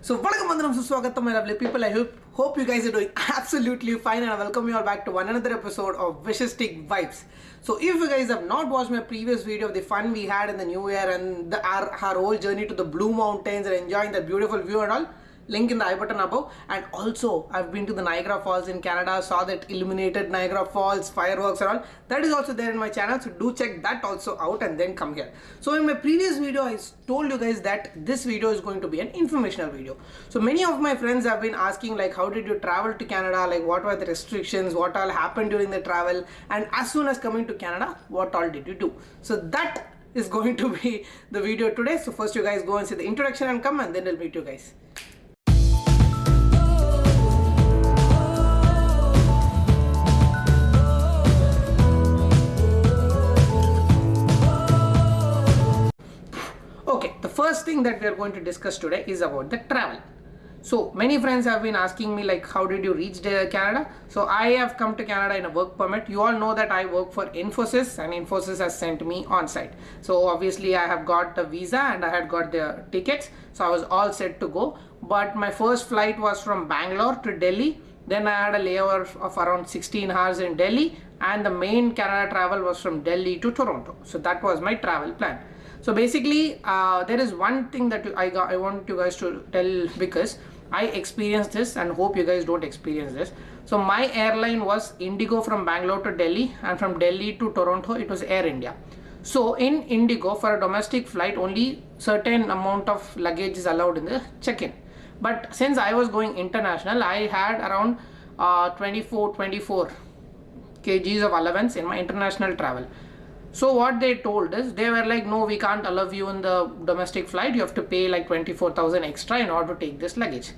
So, welcome Vandanam Suswagatam, my lovely people. I hope you guys are doing absolutely fine, and I welcome you all back to another episode of Vishistic Vibes. So, if you guys have not watched my previous video of the fun we had in the new year and our whole journey to the Blue Mountains and enjoying that beautiful view and all, link in the I button above. And also I've been to the Niagara Falls in Canada, saw that illuminated Niagara Falls, fireworks and all. That is also there in my channel, so do check that also out and then come here. So in my previous video I told you guys that this video is going to be an informational video. So many of my friends have been asking like, how did you travel to Canada, like what were the restrictions, what all happened during the travel, and as soon as coming to Canada, what all did you do? So that is going to be the video today. So first you guys go and see the introduction and come, and then I'll meet you guys. First thing that we are going to discuss today is about the travel. So many friends have been asking me like, how did you reach Canada? So I have come to Canada in a work permit. You all know that I work for Infosys, and Infosys has sent me on site. So obviously I have got the visa and I had got the tickets, so I was all set to go. But my first flight was from Bangalore to Delhi. Then I had a layover of around 16 hours in Delhi, and the main Canada travel was from Delhi to Toronto. So that was my travel plan. So basically there is one thing that I want you guys to tell, because I experienced this and hope you guys don't experience this. So my airline was Indigo from Bangalore to Delhi, and from Delhi to Toronto it was Air India. So in Indigo, for a domestic flight, only certain amount of luggage is allowed in the check-in. But since I was going international, I had around 24 kgs of allowance in my international travel. So what they told us, they were like, no, we can't allow you in the domestic flight. You have to pay like 24,000 extra in order to take this luggage.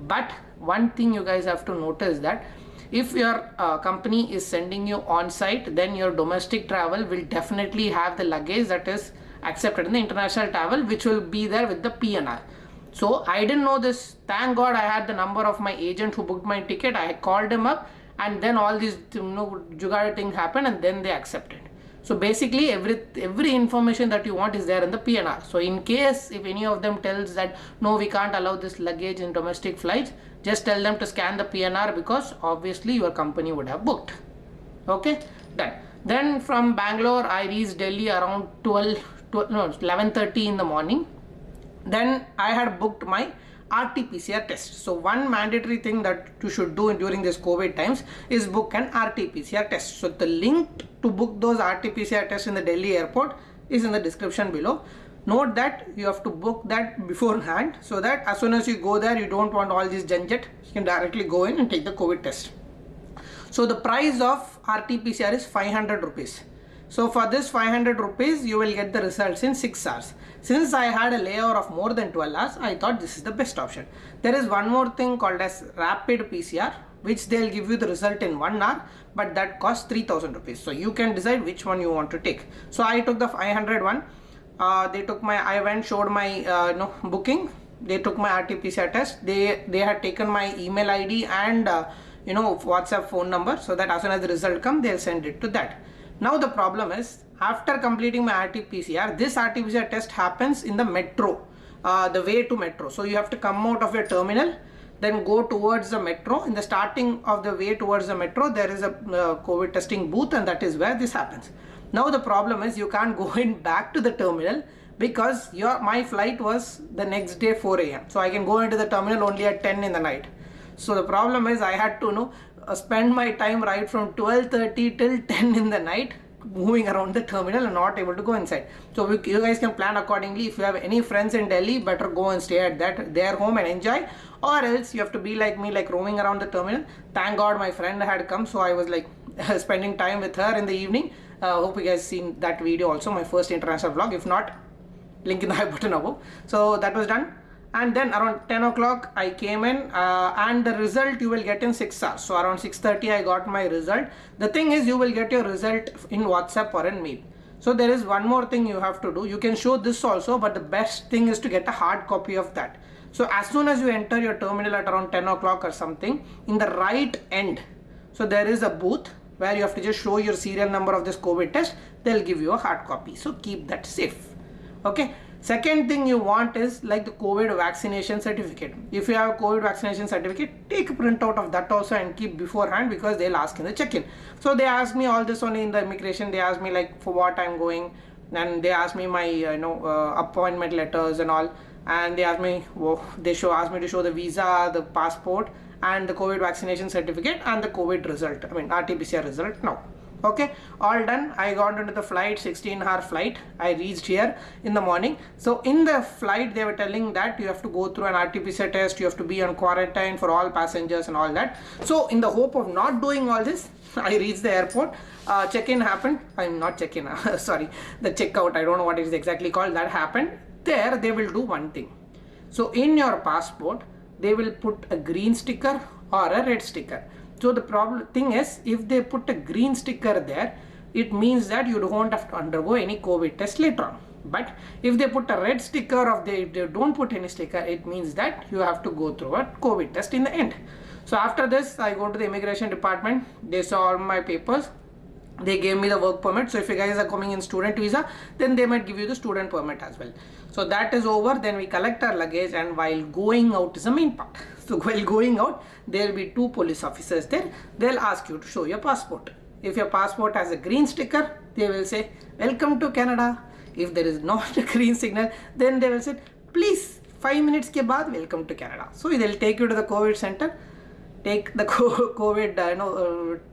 But one thing you guys have to notice, that if your company is sending you on site, then your domestic travel will definitely have the luggage that is accepted in the international travel, which will be there with the PNR. So I didn't know this. Thank God I had the number of my agent who booked my ticket. I called him up, and then all these jugaad things happened, and then they accepted. So basically every information that you want is there in the PNR. So in case if any of them tells that no, we can't allow this luggage in domestic flights, just tell them to scan the PNR, because obviously your company would have booked. Okay, done. Then from Bangalore I reached Delhi around 11:30 in the morning. Then I had booked my RTPCR test. So one mandatory thing that you should do during this COVID times is book an RTPCR test. So the link to book those RTPCR tests in the Delhi airport is in the description below. Note that you have to book that beforehand, so that as soon as you go there, you don't want all this janjat. You can directly go in and take the COVID test. So the price of RTPCR is 500 rupees. So for this 500 rupees, you will get the results in 6 hours. Since I had a layover of more than 12 hours, I thought this is the best option. There is one more thing called as rapid PCR, which they'll give you the result in 1 hour, but that costs 3,000 rupees. So you can decide which one you want to take. So I took the 500 one. I went, showed my booking. They took my RT-PCR test. They had taken my email ID and WhatsApp phone number, so that as soon as the result comes, they'll send it to that. Now the problem is, after completing my RT-PCR, this RT-PCR test happens in the metro, the way to metro. So you have to come out of your terminal, then go towards the metro. In the starting of the way towards the metro, there is a COVID testing booth, and that is where this happens. Now the problem is, you can't go in back to the terminal, because my flight was the next day 4 AM. So I can go into the terminal only at 10 in the night. So the problem is, I had to spend my time right from 12:30 till 10 in the night moving around the terminal and not able to go inside. So you guys can plan accordingly. If you have any friends in Delhi, better go and stay at their home and enjoy, or else you have to be like me, like roaming around the terminal. Thank God my friend had come, so I was like spending time with her in the evening. Hope you guys seen that video also, my first international vlog. If not, link in the I button above. So that was done. And then around 10 o'clock I came in, and the result you will get in 6 hours. So around 6:30 I got my result. The thing is, you will get your result in WhatsApp or in mail. So there is one more thing you have to do. You can show this also, but the best thing is to get a hard copy of that. So as soon as you enter your terminal at around 10 o'clock or something, in the right end, so there is a booth where you have to just show your serial number of this COVID test. They'll give you a hard copy. So keep that safe. Okay. Second thing you want is like the COVID vaccination certificate. If you have a COVID vaccination certificate, take a printout of that also and keep beforehand, because they'll ask in the check-in. So they asked me all this only in the immigration. They asked me like for what I'm going, and they asked me my appointment letters and all, and they asked me, asked me to show the visa, the passport, and the COVID vaccination certificate, and the COVID result, RTPCR result now. Okay, all done. I got into the flight, 16-hour flight. I reached here in the morning. So in the flight, they were telling that you have to go through an RTPCR test, you have to be on quarantine for all passengers and all that. So in the hope of not doing all this, I reached the airport. Check-in happened. I'm not check-in, sorry, the check-out, I don't know what it is exactly called, that happened. There they will do one thing. So in your passport, they will put a green sticker or a red sticker. So the thing is, if they put a green sticker there, it means that you don't have to undergo any COVID test later on. But if they put a red sticker, or if they don't put any sticker, it means that you have to go through a COVID test in the end. So after this, I go to the immigration department. They saw all my papers. They gave me the work permit. So if you guys are coming in student visa, then they might give you the student permit as well. So that is over. Then we collect our luggage, and while going out is the main part. So while going out, there will be 2 police officers there. They'll ask you to show your passport. If your passport has a green sticker, they will say, welcome to Canada. If there is not a green signal, then they will say, please, 5 minutes ke baad, welcome to Canada. So they'll take you to the COVID center, take the COVID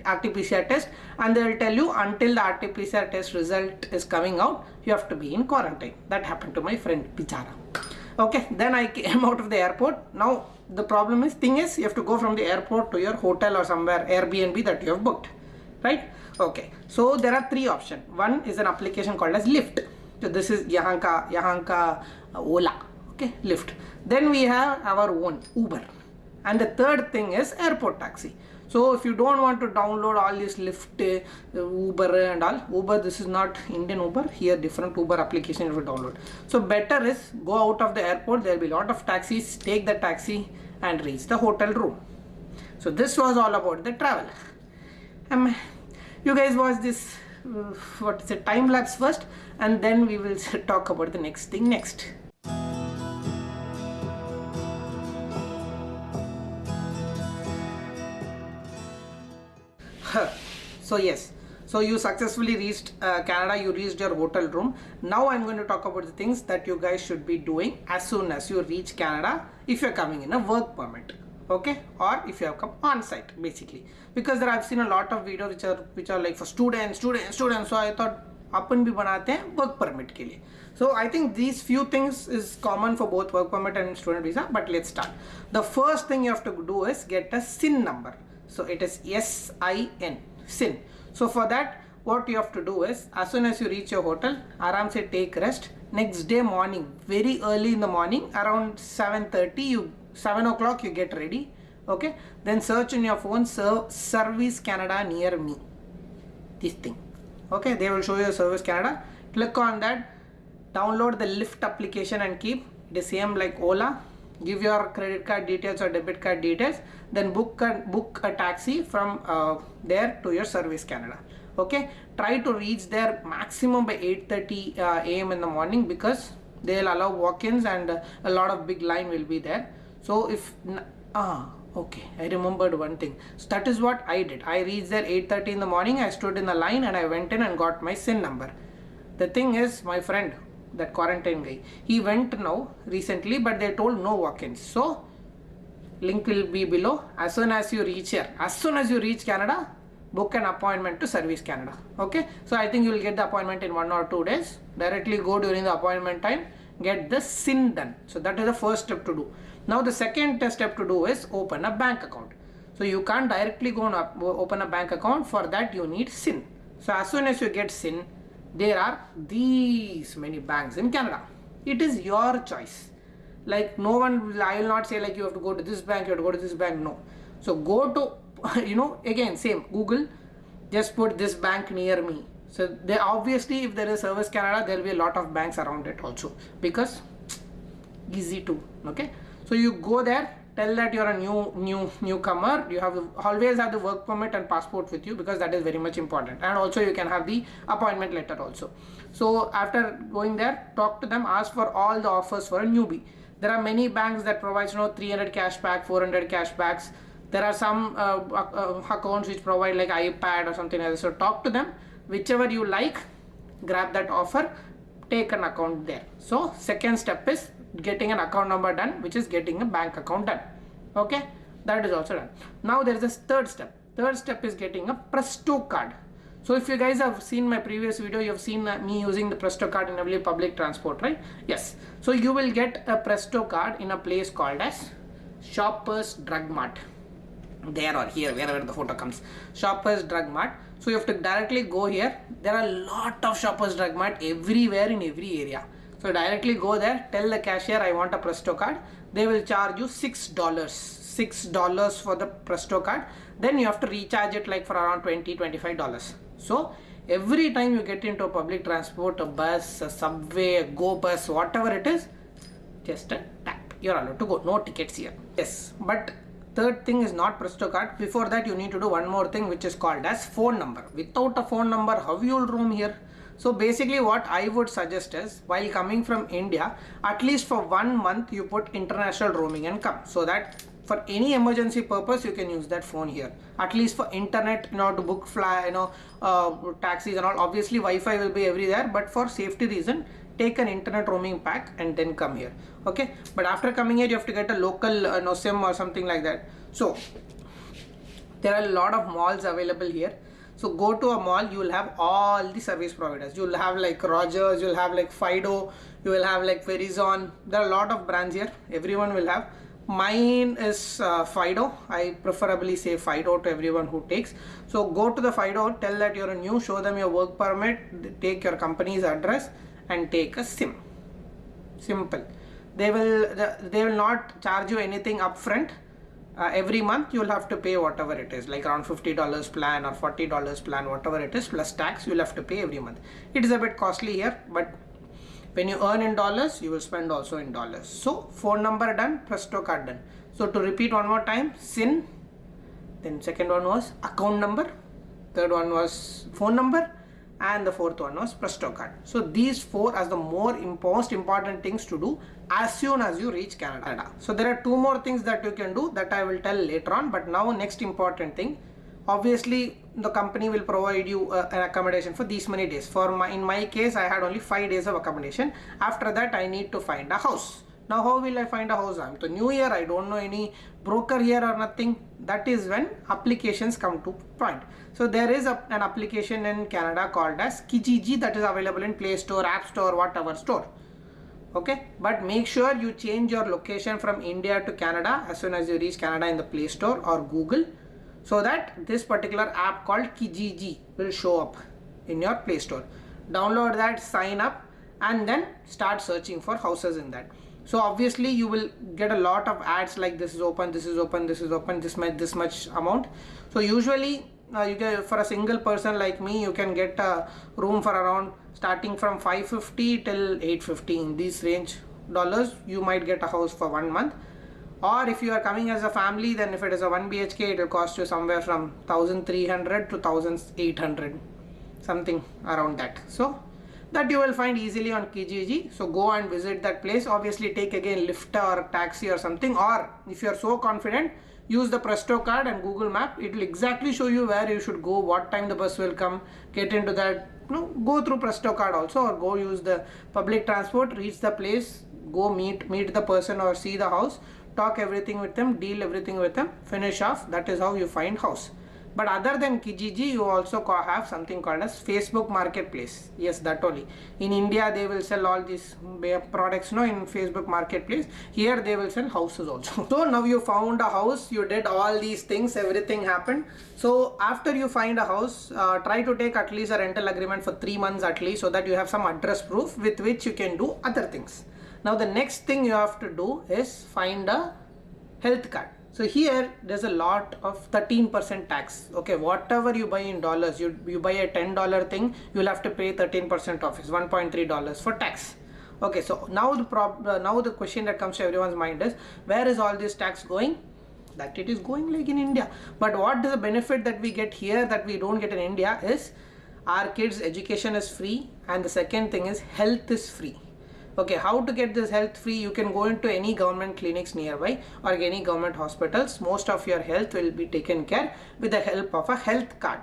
RT-PCR test, and they will tell you until the RT-PCR test result is coming out, you have to be in quarantine. That happened to my friend Bichara. Okay, then I came out of the airport. Now the thing is, you have to go from the airport to your hotel or somewhere, Airbnb that you have booked, right? Okay, so there are 3 options. One is an application called as Lyft. So this is yahan ka Ola, okay, Lyft. Then we have our own Uber. And the third thing is airport taxi. So if you don't want to download all this Lyft, Uber and all, Uber, this is not Indian Uber, here different Uber application you will download. So better is go out of the airport, there will be a lot of taxis, take the taxi and reach the hotel room. So this was all about the travel. You guys watch this, time lapse first, and then we will talk about the next thing next. So yes, so you successfully reached Canada, you reached your hotel room. Now I'm going to talk about the things that you guys should be doing as soon as you reach Canada, if you're coming in a work permit, okay, or if you have come on site, basically, because I've seen a lot of videos which are like for students. So I thought अपन भी बनाते हैं work permit के लिए. So I think these few things is common for both work permit and student visa. But let's start. The first thing you have to do is get a SIN number. So it is SIN, SIN. So for that, what you have to do is, as soon as you reach your hotel, aram se take rest. Next day morning, very early in the morning, around 7 o'clock you get ready. Okay, then search in your phone, Service Canada near me. This thing. Okay, they will show you Service Canada. Click on that, download the Lyft application and keep. It is same like Ola. Give your credit card details or debit card details, then book a taxi from there to your Service Canada. Okay, try to reach there maximum by 8:30 a.m. in the morning, because they'll allow walk-ins and a lot of big line will be there. So if okay, I remembered one thing. So that is what I did. I reached there 8:30 in the morning. I stood in the line and I went in and got my SIN number. The thing is, my friend, that quarantine guy, he went now recently, but they told no walk-ins. So link will be below. As soon as you reach here, as soon as you reach Canada, book an appointment to Service Canada. Okay, so I think you will get the appointment in 1 or 2 days. Directly go during the appointment time, get the SIN done. So that is the first step to do. Now the second step to do is open a bank account. So you can't directly go and open a bank account. For that you need SIN. So as soon as you get SIN, there are these many banks in Canada. It is your choice. Like no one, I will not say like you have to go to this bank, you have to go to this bank. No. So go to, again, same, Google, just put this bank near me. So they obviously, if there is Service Canada, there will be a lot of banks around it also, because easy to, okay. So you go there, tell that you're a newcomer. You have always have the work permit and passport with you, because that is very much important. And also you can have the appointment letter also. So after going there, talk to them, ask for all the offers for a newbie. There are many banks that provides 300 cashback, 400 cashbacks. There are some accounts which provide like iPad or something like that. So talk to them, whichever you like, grab that offer, take an account there. So second step is getting an account number done, which is getting a bank account done. Okay, that is also done. Now there is a third step. Third step is getting a Presto card. So if you guys have seen my previous video, you have seen me using the Presto card in every public transport, right? Yes. So you will get a Presto card in a place called as Shoppers Drug Mart. There or here, wherever the photo comes, Shoppers Drug Mart. So you have to directly go here. There are a lot of Shoppers Drug Mart everywhere in every area. So directly go there, tell the cashier I want a Presto card. They will charge you $6 for the Presto card. Then you have to recharge it like for around $20-25. So every time you get into a public transport, a bus, a subway, a go bus, whatever it is, just a tap, you're allowed to go. No tickets here. Yes, but third thing is not Presto card. Before that you need to do one more thing, which is called as phone number. Without a phone number, how you will roam here? So basically what I would suggest is, while coming from India, at least for 1 month you put international roaming and come, so that for any emergency purpose you can use that phone here. At least for internet, to book taxis and all. Obviously Wi-Fi will be everywhere, but for safety reason, take an internet roaming pack and then come here. Okay, but after coming here you have to get a local SIM or something like that. So there are a lot of malls available here. So go to a mall, you will have all the service providers. You will have like Rogers, you will have like Fido, you will have like Verizon. There are a lot of brands here. Everyone will have. Mine is Fido. I preferably say Fido to everyone who takes. So go to the Fido, tell that you're a new, show them your work permit, take your company's address and take a SIM. Simple. They will not charge you anything upfront. Every month you will have to pay whatever it is, like around $50 plan or $40 plan, whatever it is, plus tax you will have to pay every month. It is a bit costly here, but when you earn in dollars, you will spend also in dollars. So phone number done, Presto card done. So to repeat one more time, SIN, then second one was account number, third one was phone number, and the fourth one was Presto card. So these four are the most important things to do as soon as you reach Canada. So there are two more things that you can do that I will tell later on, but now next important thing, obviously the company will provide you an accommodation for these many days. In my case, I had only 5 days of accommodation. After that I need to find a house. Now how will I find a house? I'm to new year, I don't know any broker here or nothing. That is when applications come to point. So there is an application in Canada called as Kijiji that is available in Play Store, App Store, whatever store. Okay, but make sure you change your location from India to Canada as soon as you reach Canada in the Play Store or Google, so that this particular app called Kijiji will show up in your Play Store. Download that, sign up, and then start searching for houses in that. So obviously you will get a lot of ads like this is open, this is open, this is open, this much amount. So usually you get, for a single person like me, you can get a room for around starting from $550 till $850 in this range dollars. You might get a house for 1 month. Or if you are coming as a family, then if it is a 1 BHK, it will cost you somewhere from 1,300 to 1,800, something around that. So that you will find easily on Kijiji. So go and visit that place. Obviously take again Lyft or taxi or something, or if you are so confident, use the Presto card and Google Map. It will exactly show you where you should go, what time the bus will come, get into that, go through Presto card also, or go use the public transport, reach the place, go meet the person or see the house, talk everything with them, deal everything with them, finish off. That is how you find house. But other than Kijiji, you also have something called as Facebook Marketplace. Yes, that only. In India, they will sell all these products in Facebook Marketplace. Here, they will sell houses also. So now you found a house, you did all these things, everything happened. So after you find a house, try to take at least a rental agreement for 3 months at least, so that you have some address proof with which you can do other things. Now the next thing you have to do is find a health card. So here there's a lot of 13% tax. Okay, whatever you buy in dollars, you buy a $10 thing, you'll have to pay 13% of it, $1.3 for tax. Okay, so now the question that comes to everyone's mind is, where is all this tax going? That it is going like in India. But what is the benefit that we get here that we don't get in India is our kids' education is free, and the second thing is health is free. Okay, how to get this health free? You can go into any government clinics nearby or any government hospitals. Most of your health will be taken care with the help of a health card.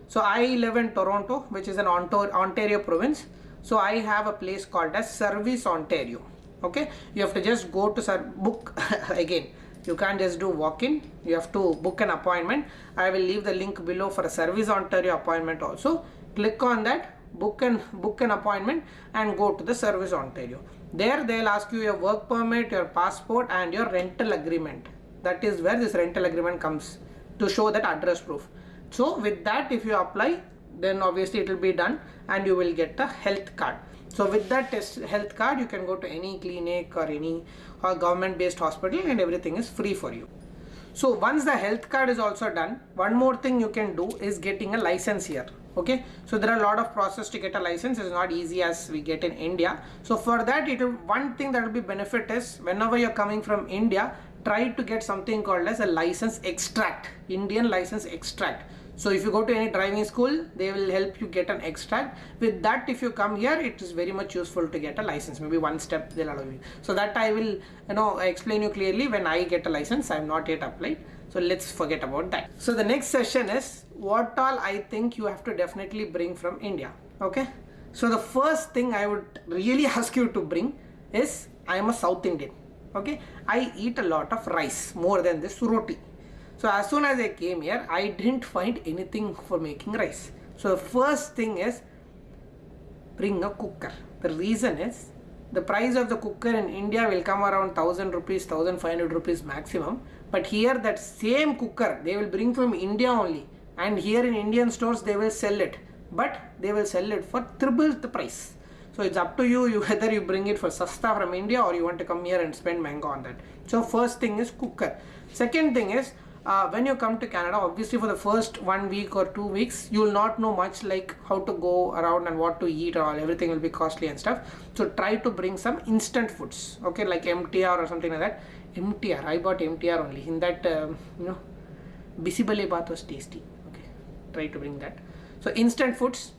So I live in Toronto, which is an Ontario province. So I have a place called as Service Ontario. Okay, you have to just go to book again. You can't just do walk-in. You have to book an appointment. I will leave the link below for a Service Ontario appointment also. Click on that, book an appointment, and go to the Service Ontario. There they'll ask you your work permit, your passport, and your rental agreement. That is where this rental agreement comes to show that address proof. So with that, if you apply, then obviously it will be done and you will get a health card. So with that health card, you can go to any clinic or any government based hospital and everything is free for you. So once the health card is also done, one more thing you can do is getting a license here. Okay, so there are a lot of process to get a license. It's not easy as we get in India. So for that, one thing that will be benefit is whenever you're coming from India, try to get something called as a license extract, Indian license extract. So if you go to any driving school, they will help you get an extract. With that, if you come here, it is very much useful to get a license. Maybe one step they'll allow you. So that I will explain you clearly when I get a license. I have not yet applied. So let's forget about that. So the next session is what all I think you have to definitely bring from India. Okay. So the first thing I would really ask you to bring is, I am a South Indian. Okay. I eat a lot of rice, more than this roti. So as soon as I came here, I didn't find anything for making rice. So the first thing is, bring a cooker. The reason is, the price of the cooker in India will come around 1000 rupees, 1500 rupees maximum. But here that same cooker, they will bring from India only. And here in Indian stores, they will sell it. But they will sell it for triple the price. So it's up to you whether you bring it for sasta from India or you want to come here and spend mango on that. So first thing is cooker. Second thing is, when you come to Canada, obviously for the first 1 week or 2 weeks, you will not know much like how to go around and what to eat or all. Everything will be costly and stuff. So try to bring some instant foods, okay, like MTR or something like that. MTR, I bought MTR only. In that, bisibale baat was tasty. Okay, try to bring that. So instant foods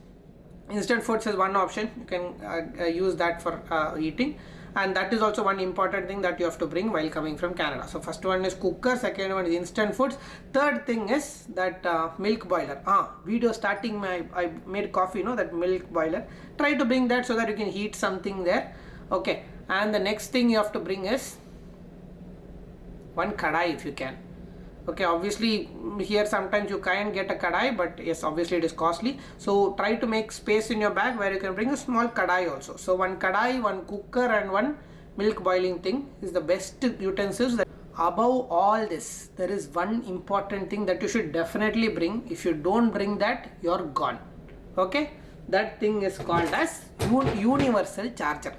is one option. You can use that for eating. And that is also one important thing that you have to bring while coming from Canada. So first one is cooker, second one is instant foods. Third thing is that milk boiler. Video starting, I made coffee, that milk boiler. Try to bring that so that you can heat something there. Okay, and the next thing you have to bring is one kadai if you can. Okay, obviously here sometimes you can't get a kadai, but yes, obviously it is costly. So try to make space in your bag where you can bring a small kadai also. So one kadai, one cooker and one milk boiling thing is the best utensils. Above all this, there is one important thing that you should definitely bring. If you don't bring that, you're gone. Okay, that thing is called as universal charger.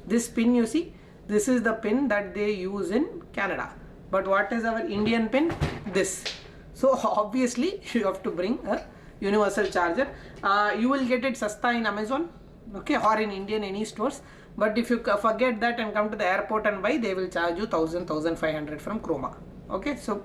This pin you see, this is the pin that they use in Canada. But what is our Indian pin? This. So obviously you have to bring a universal charger. You will get it sasta in Amazon, okay, or in Indian any stores. But if you forget that and come to the airport and buy, they will charge you 1500 from Chroma. Okay, so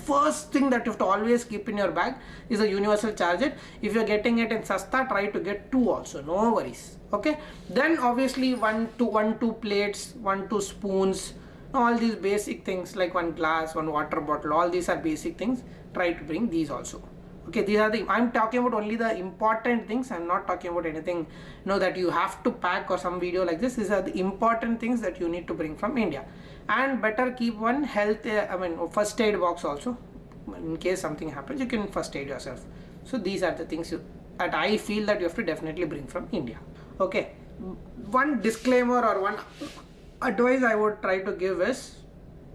first thing that you have to always keep in your bag is a universal charger. If you're getting it in sasta, try to get 2 also, no worries. Okay, then obviously 2 plates, 2 spoons, all these basic things like 1 glass, 1 water bottle, all these are basic things. Try to bring these also. Okay, these are I'm talking about only the important things. I'm not talking about anything that you have to pack or some video like this. These are the important things that you need to bring from India. And better keep one first aid box also. In case something happens, you can first aid yourself. So these are the things that I feel that you have to definitely bring from India. Okay, one disclaimer or one advice I would try to give is,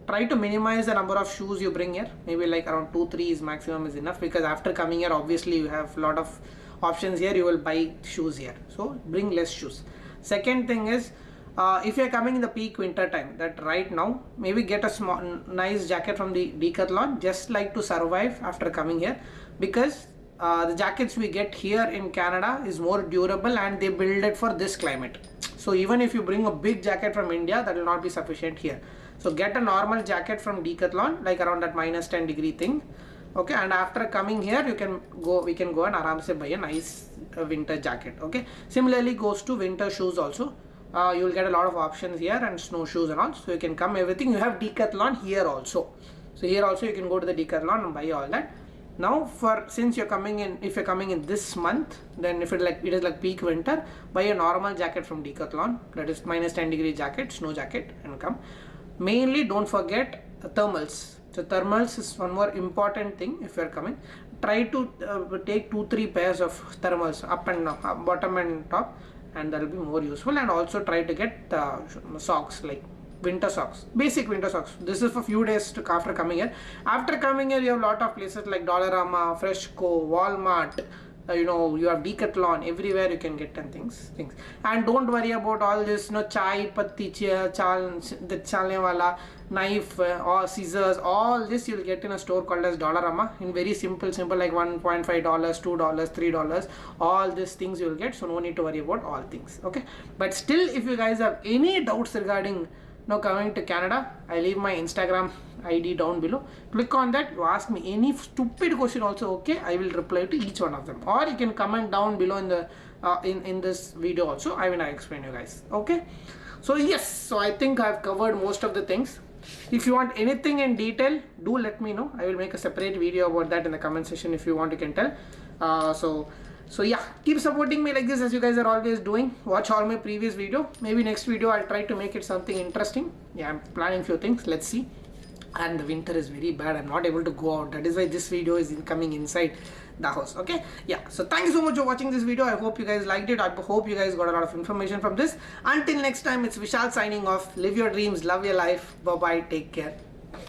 try to minimize the number of shoes you bring here. Maybe like around 2-3 is maximum is enough, because after coming here obviously you have a lot of options here. You will buy shoes here, so bring less shoes. Second thing is, if you are coming in the peak winter time, that right now, maybe get a nice jacket from the Decathlon, just like to survive after coming here, because the jackets we get here in Canada is more durable and they build it for this climate. So even if you bring a big jacket from India, that will not be sufficient here. So get a normal jacket from Decathlon, like around that -10 degree thing. Okay, and after coming here, we can go and aram se buy a nice winter jacket. Okay, similarly goes to winter shoes also. You will get a lot of options here, and snowshoes and all. So you can come everything. You have Decathlon here also. So here also you can go to the Decathlon and buy all that. Now since you're coming in, if you're coming in this month, then if it is like peak winter, buy a normal jacket from Decathlon, that is -10 degree jacket, snow jacket, and come. Mainly don't forget thermals. So thermals is one more important thing. If you're coming, try to take 2-3 pairs of thermals, up and bottom and top, and that will be more useful. And also try to get socks, like winter socks, basic winter socks. This is for few days after coming here. After coming here, you have a lot of places like Dollarama, Freshco, Walmart. You have Decathlon. Everywhere you can get things. And don't worry about all this, chai patti, the chalne wala, knife or scissors. All this you'll get in a store called as Dollarama, in very simple like $1.5, $2, $3. All these things you'll get. So no need to worry about all things. Okay. But still, if you guys have any doubts regarding coming to Canada, I leave my Instagram ID down below. Click on that. You ask me any stupid question also, okay, I will reply to each one of them. Or you can comment down below in the in this video also. I will explain you guys. Okay. So yes, so I think I've covered most of the things. If you want anything in detail, do let me know. I will make a separate video about that in the comment section. If you want, you can tell. So yeah, keep supporting me like this, as you guys are always doing. Watch all my previous video. Maybe next video I'll try to make it something interesting. Yeah, I'm planning few things. Let's see. And the winter is very bad. I'm not able to go out. That is why this video is coming inside the house. Okay. Yeah. So thank you so much for watching this video. I hope you guys liked it. I hope you guys got a lot of information from this. Until next time, it's Vishal signing off. Live your dreams. Love your life. Bye bye. Take care.